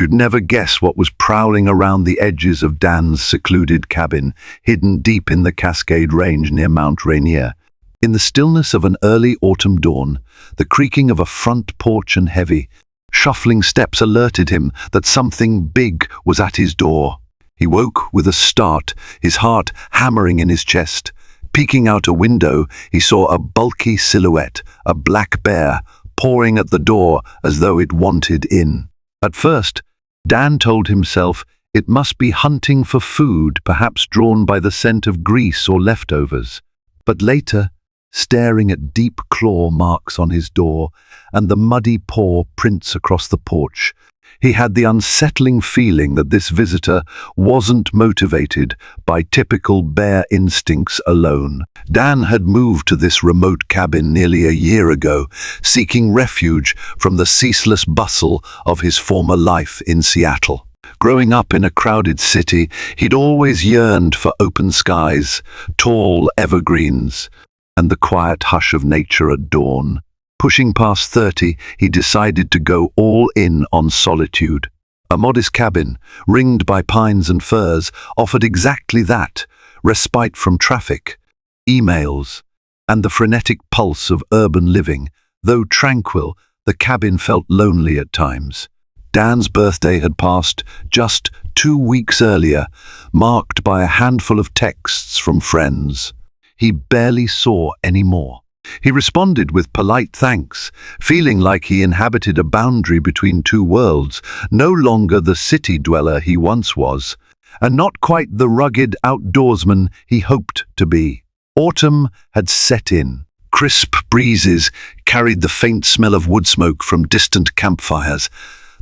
You'd never guess what was prowling around the edges of Dan's secluded cabin, hidden deep in the Cascade Range near Mount Rainier. In the stillness of an early autumn dawn, the creaking of a front porch and heavy, shuffling steps alerted him that something big was at his door. He woke with a start, his heart hammering in his chest. Peeking out a window, he saw a bulky silhouette, a black bear, pawing at the door as though it wanted in. At first, Dan told himself it must be hunting for food, perhaps drawn by the scent of grease or leftovers. But later, staring at deep claw marks on his door and the muddy paw prints across the porch, he had the unsettling feeling that this visitor wasn't motivated by typical bear instincts alone. Dan had moved to this remote cabin nearly a year ago, seeking refuge from the ceaseless bustle of his former life in Seattle. Growing up in a crowded city, he'd always yearned for open skies, tall evergreens, and the quiet hush of nature at dawn. Pushing past 30, he decided to go all in on solitude. A modest cabin, ringed by pines and firs, offered exactly that: respite from traffic, emails, and the frenetic pulse of urban living. Though tranquil, the cabin felt lonely at times. Dan's birthday had passed just 2 weeks earlier, marked by a handful of texts from friends. He barely saw any more. He responded with polite thanks, feeling like he inhabited a boundary between two worlds, no longer the city dweller he once was, and not quite the rugged outdoorsman he hoped to be. Autumn had set in. Crisp breezes carried the faint smell of wood smoke from distant campfires.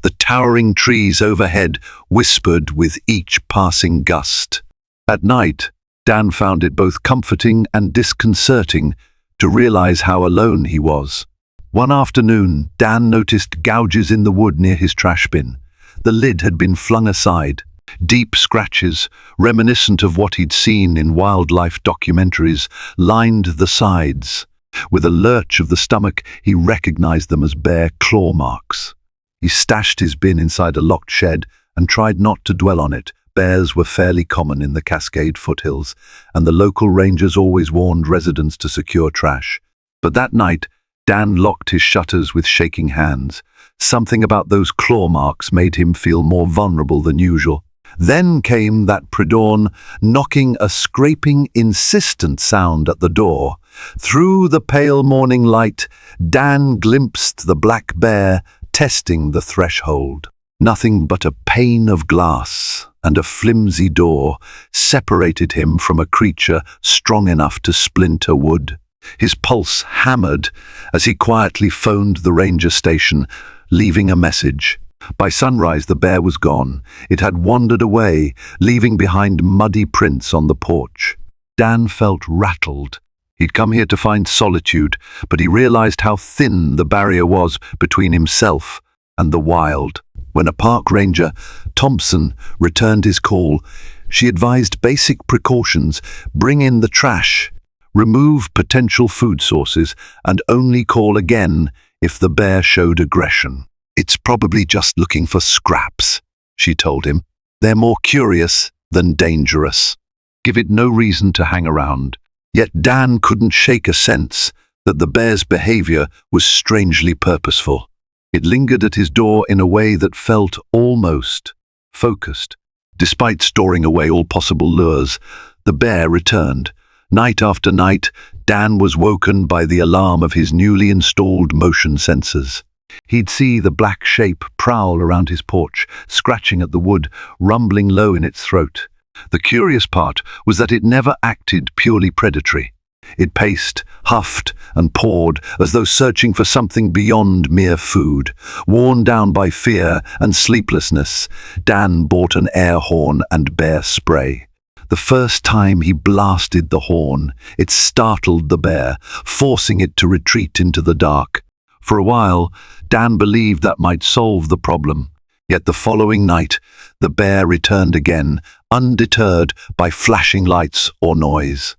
The towering trees overhead whispered with each passing gust. At night, Dan found it both comforting and disconcerting to realize how alone he was. One afternoon, Dan noticed gouges in the wood near his trash bin. The lid had been flung aside. Deep scratches, reminiscent of what he'd seen in wildlife documentaries, lined the sides. With a lurch of the stomach, he recognized them as bear claw marks. He stashed his bin inside a locked shed and tried not to dwell on it. Bears were fairly common in the Cascade foothills, and the local rangers always warned residents to secure trash. But that night, Dan locked his shutters with shaking hands. Something about those claw marks made him feel more vulnerable than usual. Then came that pre-dawn knocking, a scraping, insistent sound at the door. Through the pale morning light, Dan glimpsed the black bear testing the threshold. Nothing but a pane of glass and a flimsy door separated him from a creature strong enough to splinter wood. His pulse hammered as he quietly phoned the ranger station, leaving a message. By sunrise, the bear was gone. It had wandered away, leaving behind muddy prints on the porch. Dan felt rattled. He'd come here to find solitude, but he realized how thin the barrier was between himself and the wild. When a park ranger, Thompson, returned his call, she advised basic precautions: bring in the trash, remove potential food sources, and only call again if the bear showed aggression. "It's probably just looking for scraps," she told him. "They're more curious than dangerous. Give it no reason to hang around." Yet Dan couldn't shake a sense that the bear's behavior was strangely purposeful. It lingered at his door in a way that felt almost focused. Despite storing away all possible lures, the bear returned. Night after night, Dan was woken by the alarm of his newly installed motion sensors. He'd see the black shape prowl around his porch, scratching at the wood, rumbling low in its throat. The curious part was that it never acted purely predatory. It paced, huffed, and pawed as though searching for something beyond mere food. Worn down by fear and sleeplessness, Dan bought an air horn and bear spray. The first time he blasted the horn, it startled the bear, forcing it to retreat into the dark. For a while, Dan believed that might solve the problem. Yet the following night, the bear returned again, undeterred by flashing lights or noise.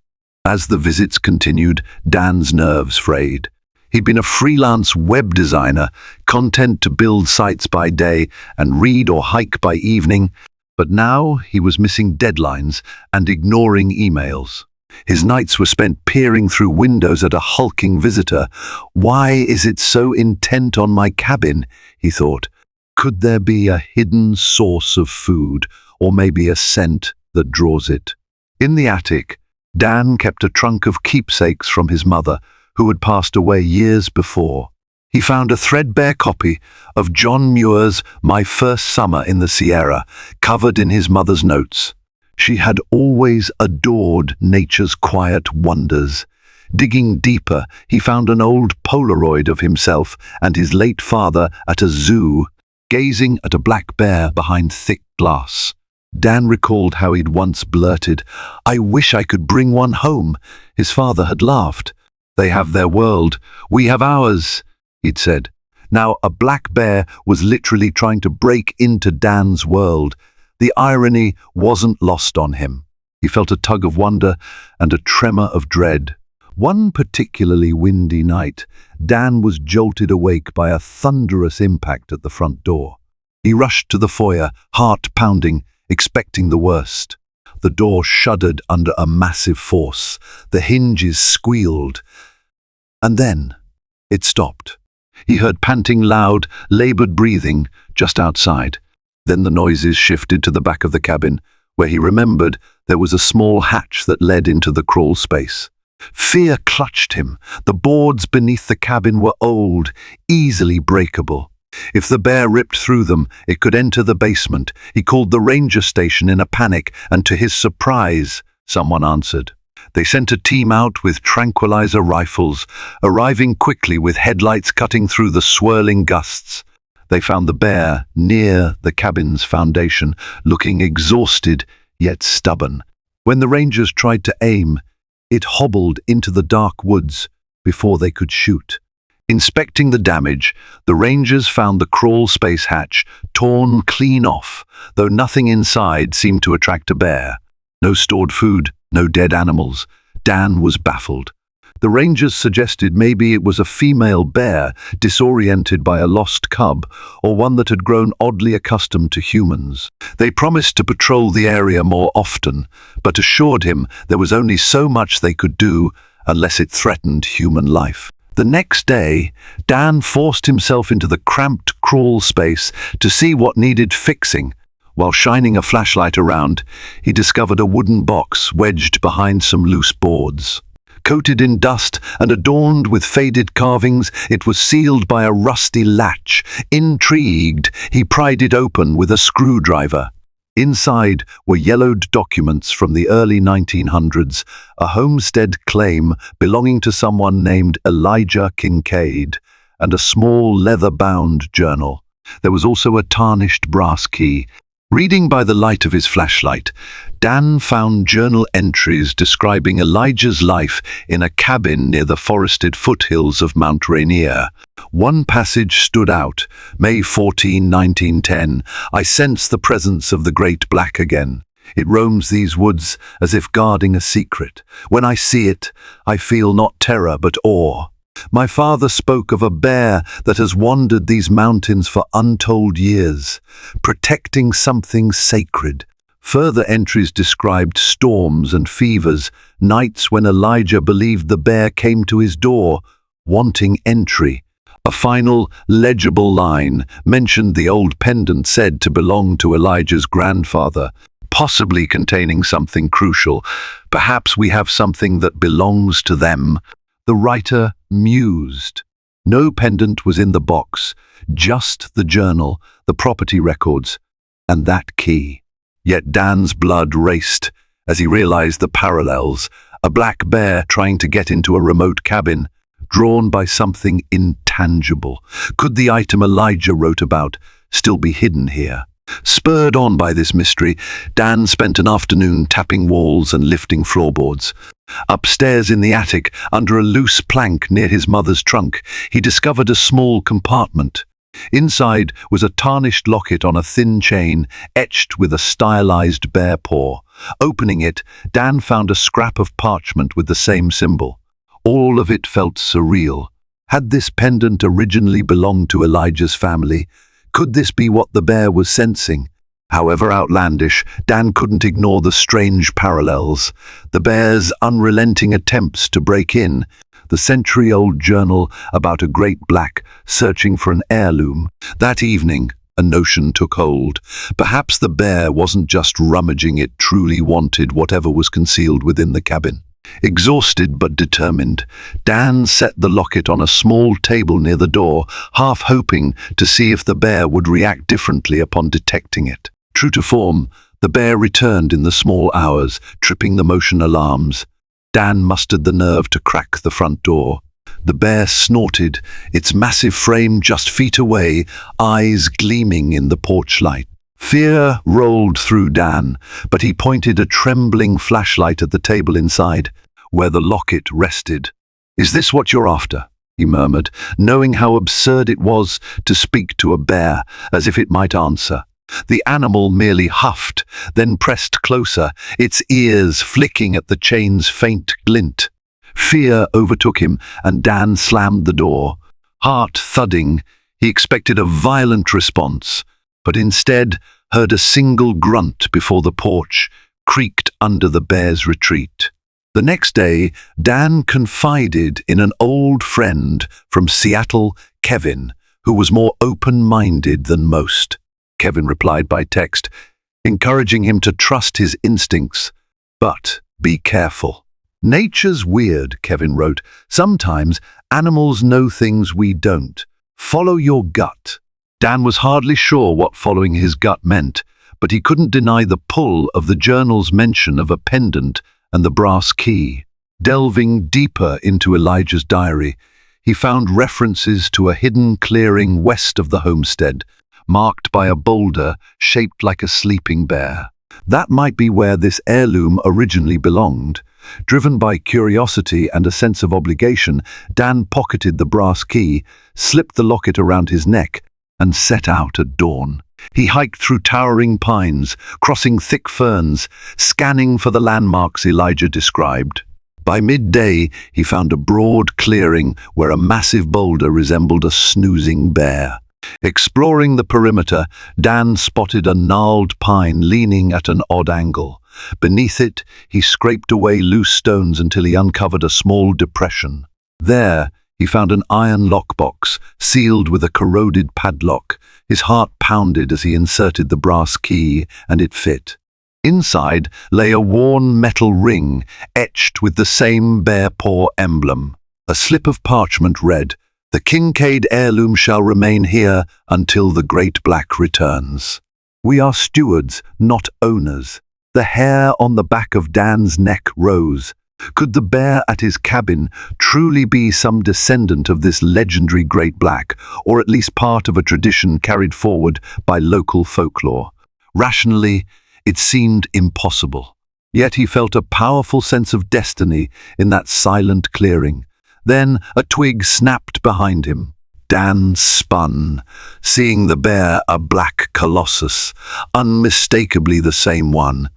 As the visits continued, Dan's nerves frayed. He'd been a freelance web designer, content to build sites by day and read or hike by evening, but now he was missing deadlines and ignoring emails. His nights were spent peering through windows at a hulking visitor. Why is it so intent on my cabin? He thought. Could there be a hidden source of food, or maybe a scent that draws it? In the attic, Dan kept a trunk of keepsakes from his mother, who had passed away years before. He found a threadbare copy of John Muir's My First Summer in the Sierra, covered in his mother's notes. She had always adored nature's quiet wonders. Digging deeper, he found an old Polaroid of himself and his late father at a zoo, gazing at a black bear behind thick glass. Dan recalled how he'd once blurted, "I wish I could bring one home." His father had laughed. "They have their world, we have ours," he'd said. Now a black bear was literally trying to break into Dan's world. The irony wasn't lost on him. He felt a tug of wonder and a tremor of dread. One particularly windy night, Dan was jolted awake by a thunderous impact at the front door. He rushed to the foyer, heart pounding, expecting the worst. The door shuddered under a massive force. The hinges squealed. And then it stopped. He heard panting loud, labored breathing just outside. Then the noises shifted to the back of the cabin, where he remembered there was a small hatch that led into the crawl space. Fear clutched him. The boards beneath the cabin were old, easily breakable. If the bear ripped through them, it could enter the basement. He called the ranger station in a panic, and to his surprise, someone answered. They sent a team out with tranquilizer rifles, arriving quickly with headlights cutting through the swirling gusts. They found the bear near the cabin's foundation, looking exhausted yet stubborn. When the rangers tried to aim, it hobbled into the dark woods before they could shoot. Inspecting the damage, the rangers found the crawl space hatch torn clean off, though nothing inside seemed to attract a bear. No stored food, no dead animals. Dan was baffled. The rangers suggested maybe it was a female bear disoriented by a lost cub, or one that had grown oddly accustomed to humans. They promised to patrol the area more often, but assured him there was only so much they could do unless it threatened human life. The next day, Dan forced himself into the cramped crawl space to see what needed fixing. While shining a flashlight around, he discovered a wooden box wedged behind some loose boards. Coated in dust and adorned with faded carvings, it was sealed by a rusty latch. Intrigued, he pried it open with a screwdriver. Inside were yellowed documents from the early 1900s, a homestead claim belonging to someone named Elijah Kincaid, and a small leather-bound journal. There was also a tarnished brass key. Reading by the light of his flashlight, Dan found journal entries describing Elijah's life in a cabin near the forested foothills of Mount Rainier. One passage stood out. May 14, 1910. I sense the presence of the great black again. It roams these woods as if guarding a secret. When I see it, I feel not terror but awe. My father spoke of a bear that has wandered these mountains for untold years, protecting something sacred. Further entries described storms and fevers, nights when Elijah believed the bear came to his door, wanting entry. A final, legible line mentioned the old pendant said to belong to Elijah's grandfather, possibly containing something crucial. Perhaps we have something that belongs to them. The writer mused. No pendant was in the box, just the journal, the property records, and that key. Yet Dan's blood raced as he realized the parallels. A black bear trying to get into a remote cabin, drawn by something intangible. Could the item Elijah wrote about still be hidden here? Spurred on by this mystery, Dan spent an afternoon tapping walls and lifting floorboards. Upstairs in the attic, under a loose plank near his mother's trunk, he discovered a small compartment. Inside was a tarnished locket on a thin chain, etched with a stylized bear paw. Opening it, Dan found a scrap of parchment with the same symbol. All of it felt surreal. Had this pendant originally belonged to Elijah's family? Could this be what the bear was sensing? However outlandish, Dan couldn't ignore the strange parallels. The bear's unrelenting attempts to break in, the century-old journal about a great black searching for an heirloom. That evening, a notion took hold. Perhaps the bear wasn't just rummaging, it truly wanted whatever was concealed within the cabin. Exhausted but determined, Dan set the locket on a small table near the door, half hoping to see if the bear would react differently upon detecting it. True to form, the bear returned in the small hours, tripping the motion alarms. Dan mustered the nerve to crack the front door. The bear snorted, its massive frame just feet away, eyes gleaming in the porch light. Fear rolled through Dan, but he pointed a trembling flashlight at the table inside, where the locket rested. "Is this what you're after?" he murmured, knowing how absurd it was to speak to a bear as if it might answer. The animal merely huffed, then pressed closer, its ears flicking at the chain's faint glint. Fear overtook him, and Dan slammed the door. Heart thudding, he expected a violent response, but instead heard a single grunt before the porch creaked under the bear's retreat. The next day, Dan confided in an old friend from Seattle, Kevin, who was more open-minded than most. Kevin replied by text, encouraging him to trust his instincts, but be careful. "Nature's weird," Kevin wrote. "Sometimes animals know things we don't. Follow your gut." Dan was hardly sure what following his gut meant, but he couldn't deny the pull of the journal's mention of a pendant and the brass key. Delving deeper into Elijah's diary, he found references to a hidden clearing west of the homestead, marked by a boulder shaped like a sleeping bear. That might be where this heirloom originally belonged. Driven by curiosity and a sense of obligation, Dan pocketed the brass key, slipped the locket around his neck, and set out at dawn. He hiked through towering pines, crossing thick ferns, scanning for the landmarks Elijah described. By midday, he found a broad clearing where a massive boulder resembled a snoozing bear. Exploring the perimeter, Dan spotted a gnarled pine leaning at an odd angle. Beneath it, he scraped away loose stones until he uncovered a small depression. There, he found an iron lockbox, sealed with a corroded padlock. His heart pounded as he inserted the brass key, and it fit. Inside lay a worn metal ring, etched with the same bear paw emblem. A slip of parchment read, "The Kincaid heirloom shall remain here until the Great Black returns. We are stewards, not owners." The hair on the back of Dan's neck rose. Could the bear at his cabin truly be some descendant of this legendary Great Black, or at least part of a tradition carried forward by local folklore? Rationally, it seemed impossible. Yet he felt a powerful sense of destiny in that silent clearing. Then a twig snapped behind him. Dan spun, seeing the bear a black colossus, unmistakably the same one.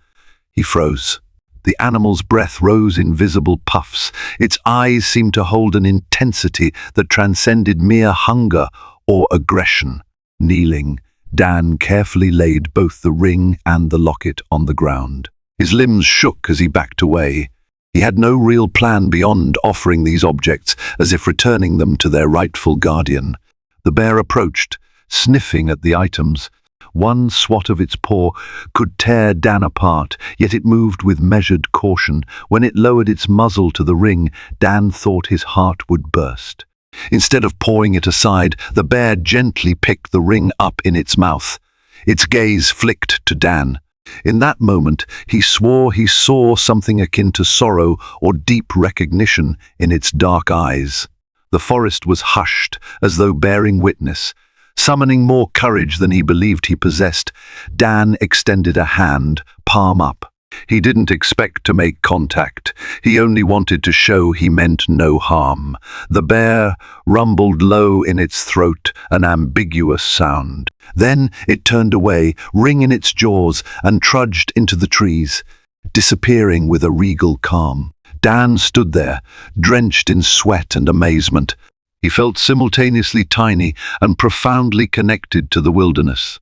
He froze. The animal's breath rose in visible puffs. Its eyes seemed to hold an intensity that transcended mere hunger or aggression. Kneeling, Dan carefully laid both the ring and the locket on the ground. His limbs shook as he backed away. He had no real plan beyond offering these objects, as if returning them to their rightful guardian. The bear approached, sniffing at the items. One swat of its paw could tear Dan apart, yet it moved with measured caution. When it lowered its muzzle to the ring, Dan thought his heart would burst. Instead of pawing it aside, the bear gently picked the ring up in its mouth. Its gaze flicked to Dan. In that moment, he swore he saw something akin to sorrow or deep recognition in its dark eyes. The forest was hushed, as though bearing witness. Summoning more courage than he believed he possessed, Dan extended a hand, palm up. He didn't expect to make contact. He only wanted to show he meant no harm. The bear rumbled low in its throat, an ambiguous sound. Then it turned away, ring in its jaws, and trudged into the trees, disappearing with a regal calm. Dan stood there, drenched in sweat and amazement. He felt simultaneously tiny and profoundly connected to the wilderness.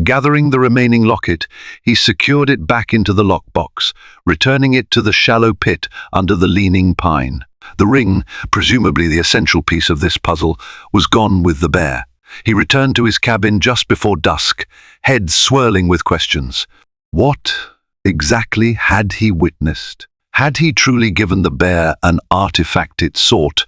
Gathering the remaining locket, he secured it back into the lockbox, returning it to the shallow pit under the leaning pine. The ring, presumably the essential piece of this puzzle, was gone with the bear. He returned to his cabin just before dusk, head swirling with questions. What exactly had he witnessed? Had he truly given the bear an artifact it sought,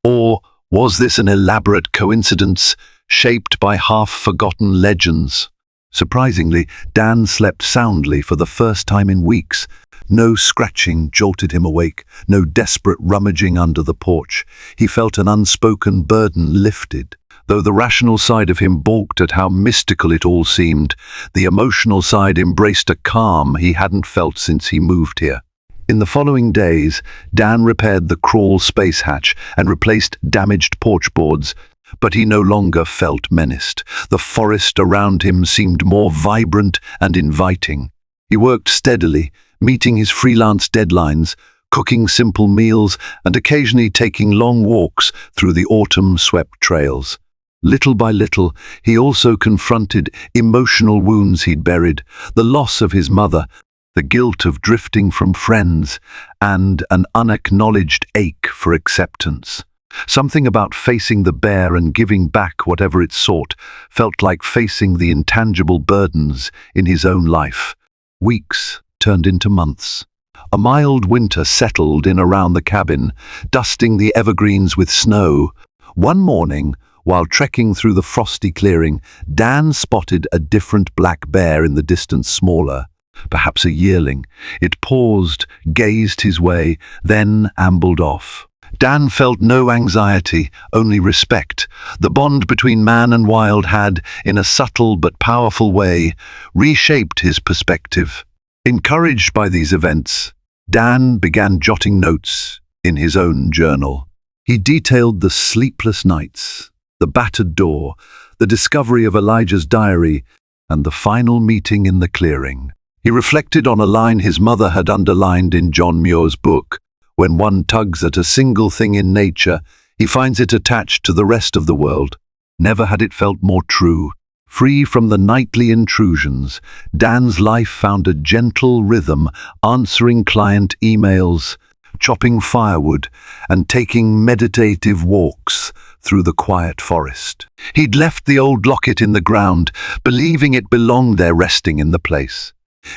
or was this an elaborate coincidence shaped by half-forgotten legends? Surprisingly, Dan slept soundly for the first time in weeks. No scratching jolted him awake, no desperate rummaging under the porch. He felt an unspoken burden lifted. Though the rational side of him balked at how mystical it all seemed, the emotional side embraced a calm he hadn't felt since he moved here. In the following days, Dan repaired the crawl space hatch and replaced damaged porch boards, but he no longer felt menaced. The forest around him seemed more vibrant and inviting. He worked steadily, meeting his freelance deadlines, cooking simple meals, and occasionally taking long walks through the autumn-swept trails. Little by little, he also confronted emotional wounds he'd buried, the loss of his mother, the guilt of drifting from friends, and an unacknowledged ache for acceptance. Something about facing the bear and giving back whatever it sought felt like facing the intangible burdens in his own life. Weeks turned into months. A mild winter settled in around the cabin, dusting the evergreens with snow. One morning, while trekking through the frosty clearing, Dan spotted a different black bear in the distance, smaller, perhaps a yearling. It paused, gazed his way, then ambled off. Dan felt no anxiety, only respect. The bond between man and wild had, in a subtle but powerful way, reshaped his perspective. Encouraged by these events, Dan began jotting notes in his own journal. He detailed the sleepless nights, the battered door, the discovery of Elijah's diary, and the final meeting in the clearing. He reflected on a line his mother had underlined in John Muir's book: "When one tugs at a single thing in nature, he finds it attached to the rest of the world." Never had it felt more true. Free from the nightly intrusions, Dan's life found a gentle rhythm, answering client emails, chopping firewood, and taking meditative walks through the quiet forest. He'd left the old locket in the ground, believing it belonged there, resting in the place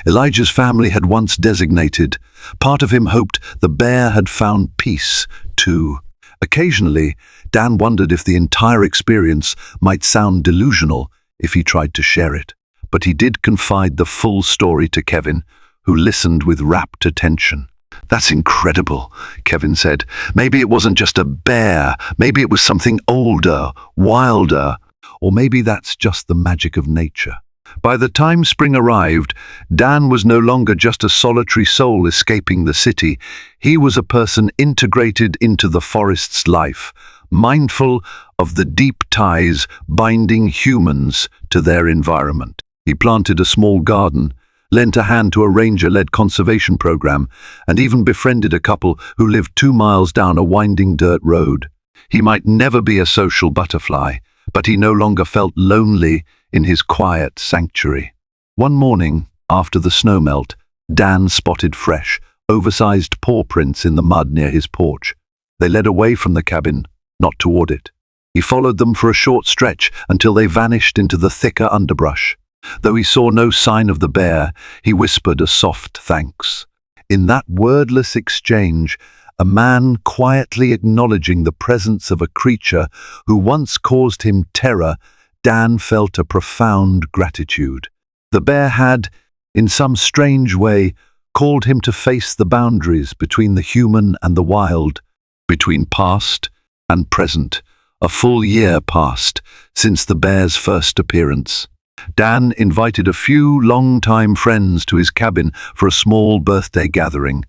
Elijah's family had once designated. Part of him hoped the bear had found peace, too. Occasionally, Dan wondered if the entire experience might sound delusional if he tried to share it. But he did confide the full story to Kevin, who listened with rapt attention. "That's incredible," Kevin said. "Maybe it wasn't just a bear. Maybe it was something older, wilder. Or maybe that's just the magic of nature." By the time spring arrived, Dan was no longer just a solitary soul escaping the city. He was a person integrated into the forest's life, mindful of the deep ties binding humans to their environment. He planted a small garden, lent a hand to a ranger-led conservation program, and even befriended a couple who lived 2 miles down a winding dirt road. He might never be a social butterfly, but he no longer felt lonely in his quiet sanctuary. One morning, after the snowmelt, Dan spotted fresh, oversized paw prints in the mud near his porch. They led away from the cabin, not toward it. He followed them for a short stretch until they vanished into the thicker underbrush. Though he saw no sign of the bear, he whispered a soft thanks. In that wordless exchange, a man quietly acknowledging the presence of a creature who once caused him terror, Dan felt a profound gratitude. The bear had, in some strange way, called him to face the boundaries between the human and the wild, between past and present. A full year passed since the bear's first appearance. Dan invited a few long-time friends to his cabin for a small birthday gathering.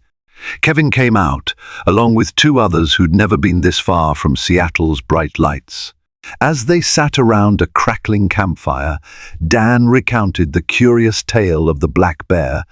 Kevin came out, along with 2 others who'd never been this far from Seattle's bright lights. As they sat around a crackling campfire, Dan recounted the curious tale of the black bear,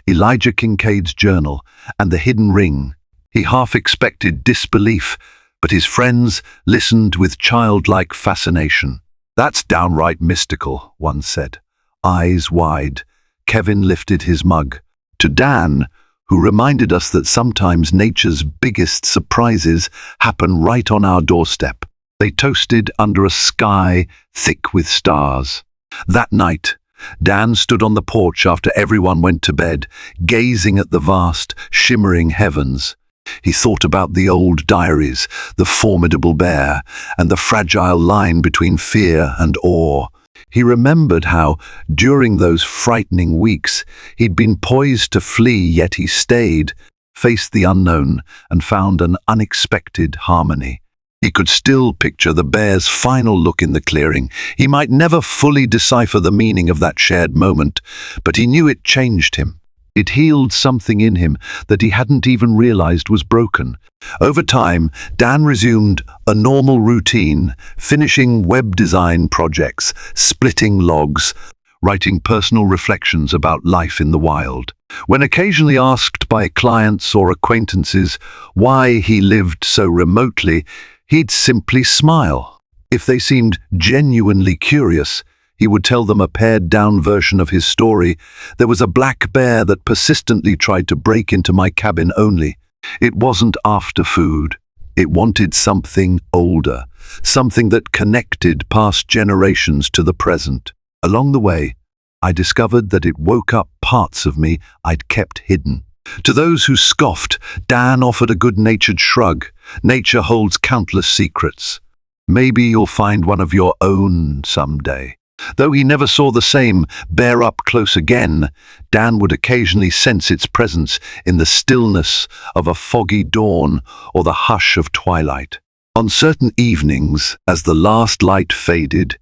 Elijah Kincaid's journal, and the hidden ring. He half expected disbelief, but his friends listened with childlike fascination. "That's downright mystical," one said. Eyes wide, Kevin lifted his mug. To Dan, who reminded us that sometimes nature's biggest surprises happen right on our doorstep. They toasted under a sky thick with stars. That night, Dan stood on the porch after everyone went to bed, gazing at the vast, shimmering heavens. He thought about the old diaries, the formidable bear, and the fragile line between fear and awe. He remembered how, during those frightening weeks, he'd been poised to flee, yet he stayed, faced the unknown, and found an unexpected harmony. He could still picture the bear's final look in the clearing. He might never fully decipher the meaning of that shared moment, but he knew it changed him. It healed something in him that he hadn't even realized was broken. Over time, Dan resumed a normal routine, finishing web design projects, splitting logs, writing personal reflections about life in the wild. When occasionally asked by clients or acquaintances why he lived so remotely, he'd simply smile. If they seemed genuinely curious, he would tell them a pared-down version of his story. "There was a black bear that persistently tried to break into my cabin only. It wasn't after food. It wanted something older, something that connected past generations to the present. Along the way, I discovered that it woke up parts of me I'd kept hidden." To those who scoffed, Dan offered a good-natured shrug. Nature holds countless secrets. Maybe you'll find one of your own someday. Though he never saw the same bear up close again, Dan would occasionally sense its presence in the stillness of a foggy dawn or the hush of twilight. On certain evenings, as the last light faded,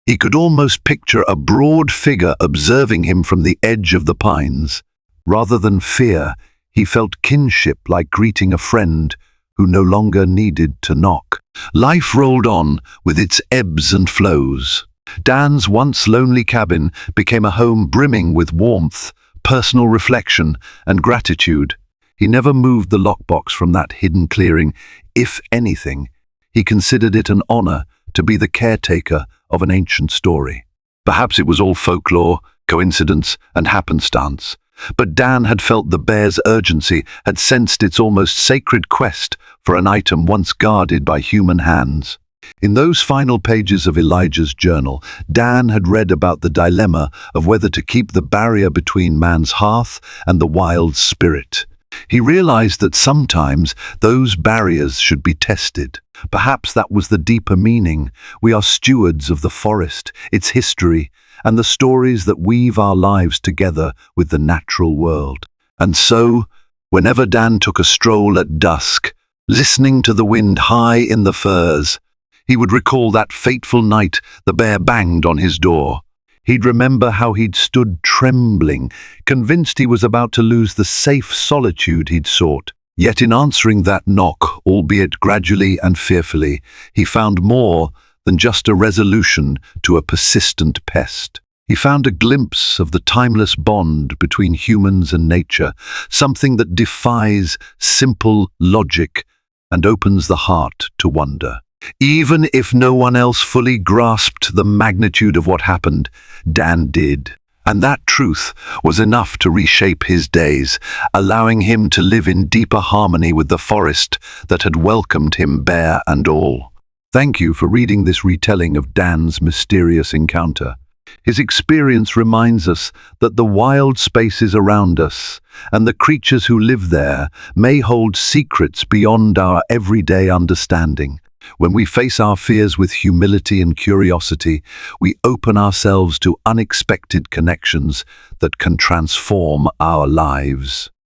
he could almost picture a broad figure observing him from the edge of the pines. Rather than fear, he felt kinship, like greeting a friend who no longer needed to knock. Life rolled on with its ebbs and flows. Dan's once lonely cabin became a home brimming with warmth, personal reflection, and gratitude. He never moved the lockbox from that hidden clearing. If anything, he considered it an honor to be the caretaker of an ancient story. Perhaps it was all folklore, coincidence, and happenstance. But Dan had felt the bear's urgency, had sensed its almost sacred quest for an item once guarded by human hands. In those final pages of Elijah's journal, Dan had read about the dilemma of whether to keep the barrier between man's hearth and the wild spirit. He realized that sometimes those barriers should be tested. Perhaps that was the deeper meaning. We are stewards of the forest, its history, and the stories that weave our lives together with the natural world. And so, whenever Dan took a stroll at dusk, listening to the wind high in the firs, he would recall that fateful night the bear banged on his door. He'd remember how he'd stood trembling, convinced he was about to lose the safe solitude he'd sought. Yet in answering that knock, albeit gradually and fearfully, he found more than just a resolution to a persistent pest. He found a glimpse of the timeless bond between humans and nature, something that defies simple logic and opens the heart to wonder. Even if no one else fully grasped the magnitude of what happened, Dan did. And that truth was enough to reshape his days, allowing him to live in deeper harmony with the forest that had welcomed him, bear and all. Thank you for reading this retelling of Dan's mysterious encounter. His experience reminds us that the wild spaces around us and the creatures who live there may hold secrets beyond our everyday understanding. When we face our fears with humility and curiosity, we open ourselves to unexpected connections that can transform our lives.